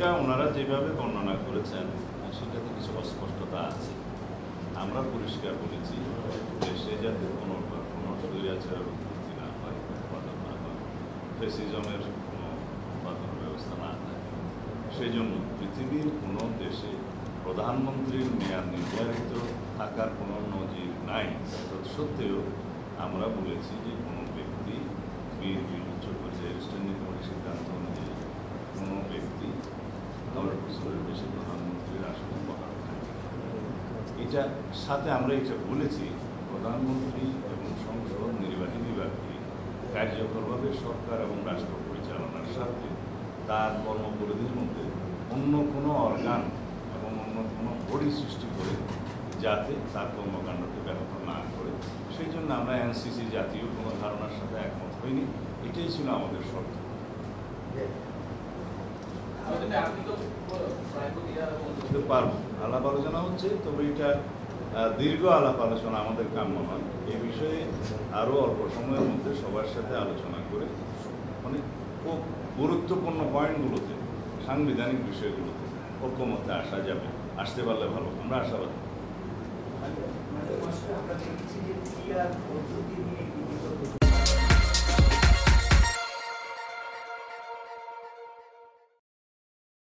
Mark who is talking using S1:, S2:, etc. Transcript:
S1: ওনারা যেভাবে বর্ণনা করেছেন সেটাতে কিছু অস্পষ্টতা আছে। আমরা পরিষ্কার বলেছি দেশে যাতে কোনো স্বৈরাচারের উৎপত্তি না হয়, উৎপাদন না হয়, ফ্যাসিজমের কোনো উৎপাদন ব্যবস্থা না থাকে। সেই জন্য পৃথিবীর কোনো দেশে প্রধানমন্ত্রীর মেয়াদ নির্ধারিত থাকার কোনো নজির নাই। তৎসত্ত্বেও আমরা বলেছি যে কোনো ব্যক্তি উচ্চ পর্যায়ের স্ট্যান্ডিং কমিটির সিদ্ধান্ত অনুযায়ী কোনো ব্যক্তি 10 বছরের বেশি প্রধানমন্ত্রীর আসনে বহাল থাকে। এটা সাথে আমরা এটা বলেছি প্রধানমন্ত্রী এবং সংসদ নির্বাহী বিভাগকে কার্যকরভাবে সরকার এবং রাষ্ট্র পরিচালনার সাথে তার কর্মপরিধির মধ্যে অন্য কোনো অর্গান এবং অন্য কোনো বডি সৃষ্টি করে যাতে তার কর্মকাণ্ডকে ব্যাহত না করে, সেই জন্য আমরা এনসিসি জাতীয় কোনো ধারণার সাথে একমত হইনি। এটাই ছিল আমাদের শর্ত। পারবো আলাপ আলোচনা হচ্ছে, তবে এটা দীর্ঘ আলাপ আলোচনা আমাদের কাম্য নয়। এই বিষয়ে আরও অল্প সময়ের মধ্যে সবার সাথে আলোচনা করে মানে খুব গুরুত্বপূর্ণ পয়েন্টগুলোতে, সাংবিধানিক বিষয়গুলোতে ঐক্যমতে আসা যাবে। আসতে পারলে ভালো, আমরা আশাবাদী।